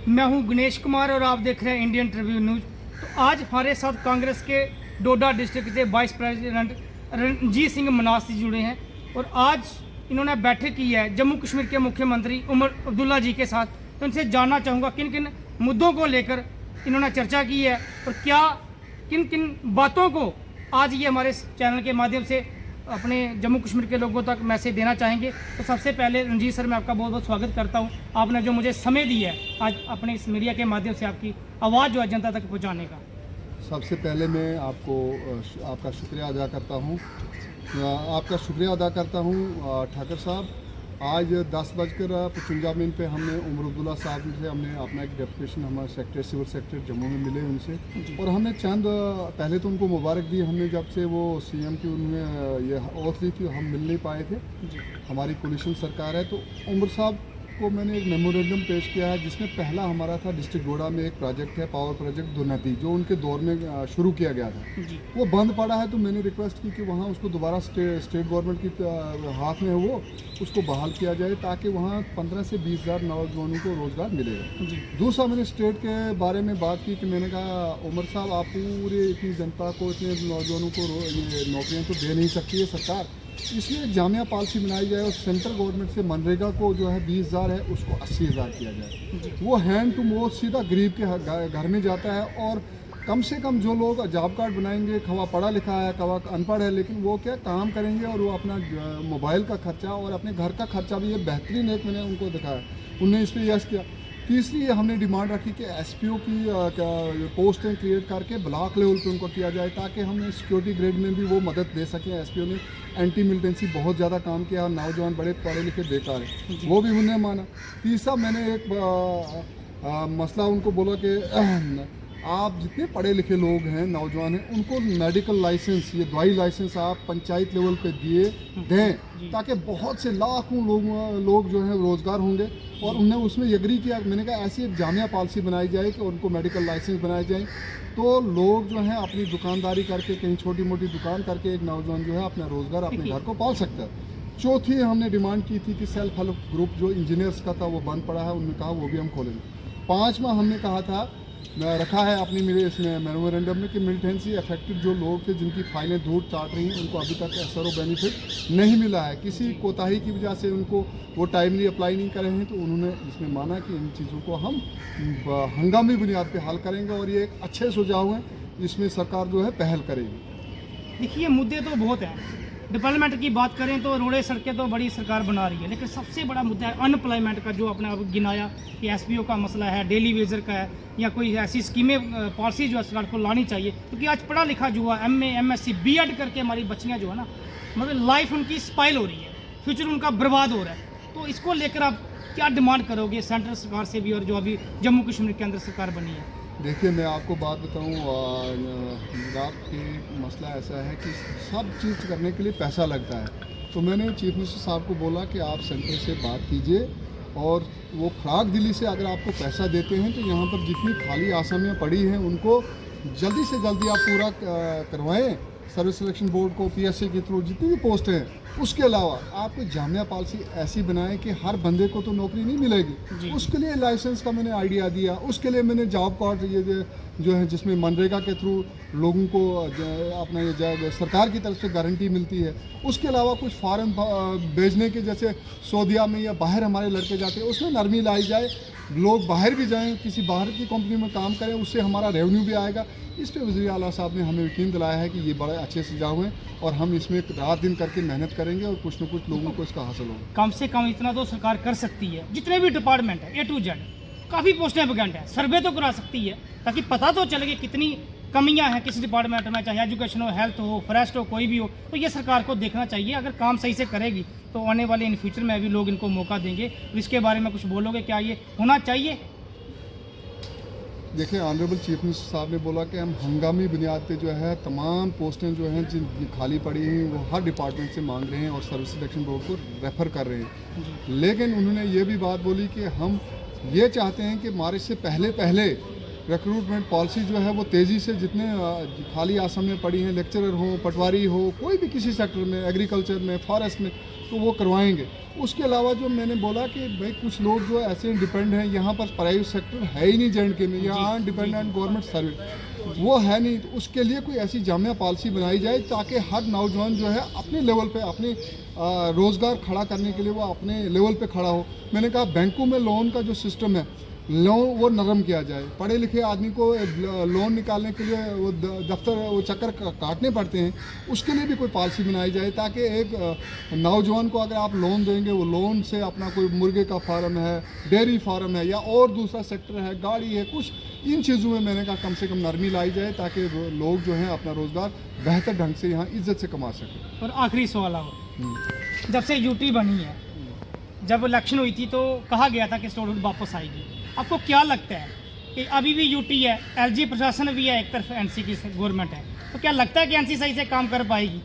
मैं हूं गणेश कुमार और आप देख रहे हैं इंडियन ट्रिब्यून न्यूज़। तो आज हमारे साथ कांग्रेस के डोडा डिस्ट्रिक्ट के वाइस प्रेसिडेंट रणजीत सिंह मनास जी जुड़े हैं और आज इन्होंने बैठक की है जम्मू कश्मीर के मुख्यमंत्री उमर अब्दुल्ला जी के साथ। तो इनसे जानना चाहूँगा किन किन मुद्दों को लेकर इन्होंने चर्चा की है और क्या किन किन बातों को आज ये हमारे चैनल के माध्यम से अपने जम्मू कश्मीर के लोगों तक मैसेज देना चाहेंगे। तो सबसे पहले रणजीत सर, मैं आपका बहुत बहुत स्वागत करता हूं। आपने जो मुझे समय दिया है आज अपने इस मीडिया के माध्यम से आपकी आवाज़ जो है जनता तक पहुंचाने का। सबसे पहले मैं आपका शुक्रिया अदा करता हूं ठाकर साहब। आज 10:55 पे हमने उमर अब्दुल्ला साहब से हमने अपना एक डेपुटेशन हमारे सेक्रेटरी सिविल सेक्रेटरी जम्मू में मिले उनसे, और हमने चंद पहले तो उनको मुबारक दी। हमने जब से वो सीएम की उन्होंने ये ऑथ ली थी हम मिल नहीं पाए थे। हमारी कोलिशन सरकार है, तो उमर साहब को मैंने एक मेमोरेंडम पेश किया है जिसमें पहला हमारा था डिस्ट्रिक्ट डोडा में एक प्रोजेक्ट है पावर प्रोजेक्ट दुर्नती, जो उनके दौर में शुरू किया गया था। वो बंद पड़ा है, तो मैंने रिक्वेस्ट की कि वहाँ उसको दोबारा स्टेट गवर्नमेंट की हाथ में है वो उसको बहाल किया जाए, ताकि वहाँ 15 से 20 हज़ार नौजवानों को रोज़गार मिलेगा। दूसरा मैंने स्टेट के बारे में बात की कि मैंने कहा उमर साहब, आप पूरे इतनी जनता को इतने नौजवानों को ये नौकरियाँ तो दे नहीं सकती है सरकार, इसलिए एक जामिया पॉलिसी बनाई जाए और सेंट्रल गवर्नमेंट से मनरेगा को जो है 20,000 है उसको 80,000 किया जाए। वो हैंड टू माउथ सीधा गरीब के घर में जाता है, और कम से कम जो लोग जॉब कार्ड बनाएंगे, खवा पढ़ा लिखा है खवा अनपढ़ है, लेकिन वो क्या काम करेंगे और वो अपना मोबाइल का खर्चा और अपने घर का खर्चा भी, ये बेहतरीन एक मैंने उनको दिखाया, उनने इस पर यस किया। तीसरी हमने डिमांड रखी कि एसपीओ की पोस्टें क्रिएट करके ब्लॉक लेवल पे उनको किया जाए, ताकि हम सिक्योरिटी ग्रेड में भी वो मदद दे सकें। एसपीओ ने एंटी मिलिटेंसी बहुत ज़्यादा काम किया और नौजवान बड़े पढ़े लिखे बेकार है, वो भी उन्होंने माना। तीसरा मैंने एक मसला उनको बोला कि आप जितने पढ़े लिखे लोग हैं नौजवान हैं उनको मेडिकल लाइसेंस, ये दवाई लाइसेंस आप पंचायत लेवल पे दें, ताकि बहुत से लाखों लोग जो हैं रोज़गार होंगे। और उन्होंने उसमें एग्री किया। मैंने कहा ऐसी एक जामिया पॉलिसी बनाई जाए कि उनको मेडिकल लाइसेंस बनाए जाए, तो लोग जो हैं अपनी दुकानदारी करके, कहीं छोटी मोटी दुकान करके एक नौजवान जो है अपना रोज़गार अपने घर को पाल सकता है। चौथी हमने डिमांड की थी कि सेल्फ हेल्प ग्रुप जो इंजीनियर्स का था वो बंद पड़ा है, उन्होंने कहा वो भी हम खोलेंगे। पाँचवा हमने कहा था, रखा है अपनी मेरे इसमें मेमोरेंडम में कि मिलिटेंसी अफेक्टेड जो लोग थे जिनकी फाइलें दूर चाट रही हैं उनको अभी तक एसआरओ बेनिफिट नहीं मिला है, किसी कोताही की वजह से उनको वो टाइमली अप्लाई नहीं कर रहे हैं, तो उन्होंने इसमें माना कि इन चीज़ों को हम हंगामी बुनियाद पे हल करेंगे और ये एक अच्छे सुझाव हैं, इसमें सरकार जो है पहल करेगी। देखिए मुद्दे तो बहुत हैं। डेवलपमेंट की बात करें तो रोडें सड़कें तो बड़ी सरकार बना रही है, लेकिन सबसे बड़ा मुद्दा है अनएम्प्लॉयमेंट का, जो अपने आप गिनाया कि एसपीओ का मसला है, डेली वेजर का है, या कोई ऐसी स्कीमें पॉलिसी जो है सरकार को लानी चाहिए। क्योंकि आज पढ़ा लिखा जो है एमए एमएससी बीएड करके हमारी बच्चियां जो है ना, मतलब लाइफ उनकी स्पाइल हो रही है, फ्यूचर उनका बर्बाद हो रहा है। तो इसको लेकर आप क्या डिमांड करोगे सेंट्रल सरकार से भी और जो अभी जम्मू कश्मीर के अंदर सरकार बनी है? देखिए मैं आपको बात बताऊं, गुजरात के मसला ऐसा है कि सब चीज़ करने के लिए पैसा लगता है। तो मैंने चीफ मिनिस्टर साहब को बोला कि आप सेंटर से बात कीजिए, और वो खराक दिली से अगर आपको पैसा देते हैं तो यहाँ पर जितनी खाली आसामियाँ पड़ी हैं उनको जल्दी से जल्दी आप पूरा करवाएं। सर्विस सिलेक्शन बोर्ड को पीएससी के थ्रू जितनी भी पोस्ट हैं, उसके अलावा आप कोई जामिया पॉलिसी ऐसी बनाएं कि हर बंदे को तो नौकरी नहीं मिलेगी। उसके लिए लाइसेंस का मैंने आइडिया दिया, उसके लिए मैंने जॉब कार्ड ये जो है जिसमें मनरेगा के थ्रू लोगों को अपना ये सरकार की तरफ से गारंटी मिलती है। उसके अलावा कुछ फॉरेन भेजने के, जैसे सऊदीया में या बाहर हमारे लड़के जाते हैं, उसमें नरमी लाई जाए, लोग बाहर भी जाएं, किसी बाहर की कंपनी में काम करें, उससे हमारा रेवेन्यू भी आएगा। इस पर वज़ीर आला साहब ने हमें यकीन दिलाया है कि ये बड़े अच्छे सुझाव हैं, और हम इसमें रात दिन करके मेहनत करेंगे और कुछ न कुछ लोगों को इसका हासिल होगा। कम से कम इतना तो सरकार कर सकती है, जितने भी डिपार्टमेंट है A to Z, काफ़ी पोस्टें वैकेंट हैं, सर्वे तो करा सकती है, ताकि पता तो चले कि कितनी कमियां हैं किसी डिपार्टमेंट में, चाहे एजुकेशन हो, हेल्थ हो, फॉरेस्ट हो, कोई भी हो। तो ये सरकार को देखना चाहिए। अगर काम सही से करेगी तो आने वाले इन फ्यूचर में भी लोग इनको मौका देंगे। तो इसके बारे में कुछ बोलोगे, क्या ये होना चाहिए? देखिए ऑनरेबल चीफ मिनिस्टर साहब ने बोला कि हम हंगामी बुनियाद पे जो है तमाम पोस्टें जो हैं जिन खाली पड़ी हैं वो हर डिपार्टमेंट से मांग रहे हैं और सर्विस सिलेक्शन बोर्ड को रेफ़र कर रहे हैं। लेकिन उन्होंने ये भी बात बोली कि हम ये चाहते हैं कि मार्च से पहले रिक्रूटमेंट पॉलिसी जो है वो तेज़ी से जितने खाली आसाम में पड़ी हैं, लेक्चरर हो, पटवारी हो, कोई भी किसी सेक्टर में, एग्रीकल्चर में, फॉरेस्ट में, तो वो करवाएंगे। उसके अलावा जो मैंने बोला कि भाई कुछ लोग जो ऐसे डिपेंड हैं, यहाँ पर प्राइवेट सेक्टर है ही नहीं J&K में, यहाँ डिपेंडेंट गवर्नमेंट सर्विस वो है नहीं, तो उसके लिए कोई ऐसी जामिया पॉलिसी बनाई जाए ताकि हर नौजवान जो है अपने लेवल पे अपने रोज़गार खड़ा करने के लिए वो अपने लेवल पे खड़ा हो। मैंने कहा बैंकों में लोन का जो सिस्टम है, लोन वो नरम किया जाए। पढ़े लिखे आदमी को लोन निकालने के लिए वो दफ्तर वो चक्कर काटने पड़ते हैं, उसके लिए भी कोई पॉलिसी बनाई जाए ताकि एक नौजवान को अगर आप लोन देंगे, वो लोन से अपना कोई मुर्गे का फार्म है, डेयरी फार्म है या और दूसरा सेक्टर है, गाड़ी है, कुछ इन चीज़ों में मैंने कहा कम से कम नरमी लाई जाए ताकि लोग जो हैं अपना रोज़गार बेहतर ढंग से यहाँ इज्जत से कमा सकें। और आखिरी सवाल हो, जब से यूटी बनी है, जब इलेक्शन हुई थी तो कहा गया था कि स्टेटहुड वापस आएगी, आपको क्या लगता है कि अभी भी यूटी है, एलजी प्रशासन भी है, एक तरफ एनसी की गवर्नमेंट है, तो क्या लगता है कि एनसी सही से काम कर पाएगी?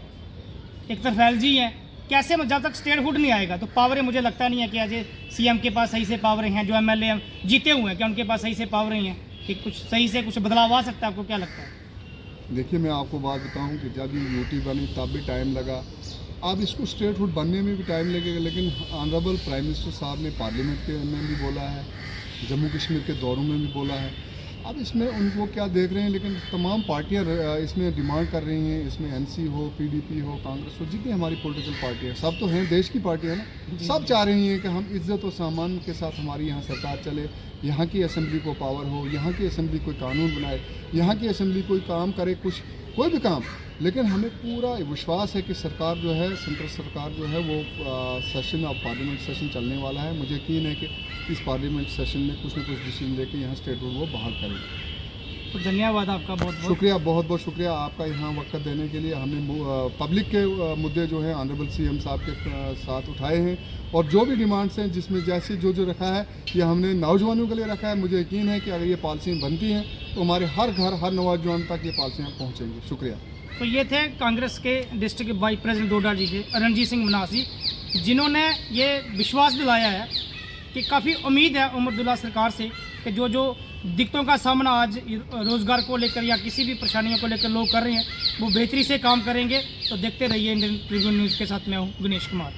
एक तरफ एलजी है, कैसे जब तक स्टेटहुड नहीं आएगा तो पावरें मुझे लगता नहीं है कि आज सीएम के पास सही से पावरें हैं, जो एमएलए जीते हुए हैं क्या उनके पास सही से पावरें हैं कि कुछ सही से कुछ बदलाव आ सकता है? आपको क्या लगता है? देखिए, मैं आपको बात बताऊं कि जब ये यूटी बनी तब भी टाइम लगा, अब इसको स्टेटहुड बनने में भी टाइम लगेगा, लेकिन ऑनरेबल प्राइम मिनिस्टर साहब ने पार्लियामेंट के में भी बोला है, जम्मू कश्मीर के दौरों में भी बोला है। अब इसमें उनको क्या देख रहे हैं, लेकिन तमाम पार्टियां इसमें डिमांड कर रही हैं, इसमें एनसी हो, पीडीपी हो, कांग्रेस हो, जितनी हमारी पॉलिटिकल पार्टियां सब तो हैं, देश की पार्टियां ना, सब चाह रही हैं कि हम इज्जत और सामान के साथ हमारी यहाँ सरकार चले, यहाँ की असेंबली को पावर हो, यहाँ की असेंबली कोई कानून बनाए, यहाँ की असेंबली कोई काम करे, कुछ कोई भी काम। लेकिन हमें पूरा विश्वास है कि सरकार जो है, सेंट्रल सरकार जो है वो सेशन ऑफ पार्लियामेंट सेशन चलने वाला है। मुझे यकीन है कि इस पार्लियामेंट सेशन में कुछ न कुछ डिसीजन लेके यहाँ स्टेटहुड वो बहाल करेंगे। तो धन्यवाद आपका, बहुत बहुत शुक्रिया, बहुत बहुत शुक्रिया आपका यहाँ वक्त देने के लिए। हमने पब्लिक के मुद्दे जो हैं ऑनरेबल सीएम साहब के साथ उठाए हैं, और जो भी डिमांड्स हैं जिसमें जैसे जो जो रखा है ये हमने नौजवानों के लिए रखा है। मुझे यकीन है कि अगर ये पॉलिसी बनती हैं तो हमारे हर घर, हर नौजवान तक ये पॉलिसियाँ पहुँचेंगी। शुक्रिया। तो ये थे कांग्रेस के डिस्ट्रिक्ट वाइस प्रेसिडेंट डोडा जी के रणजीत सिंह मनास जी, जिन्होंने ये विश्वास दिलाया है कि काफ़ी उम्मीद है उमर अब्दुल्ला सरकार से कि जो जो दिक्कतों का सामना आज रोज़गार को लेकर या किसी भी परेशानियों को लेकर लोग कर रहे हैं वो बेहतरी से काम करेंगे। तो देखते रहिए इंडियन ट्रिब्यून न्यूज़ के साथ मैं हूँ गणेश कुमार।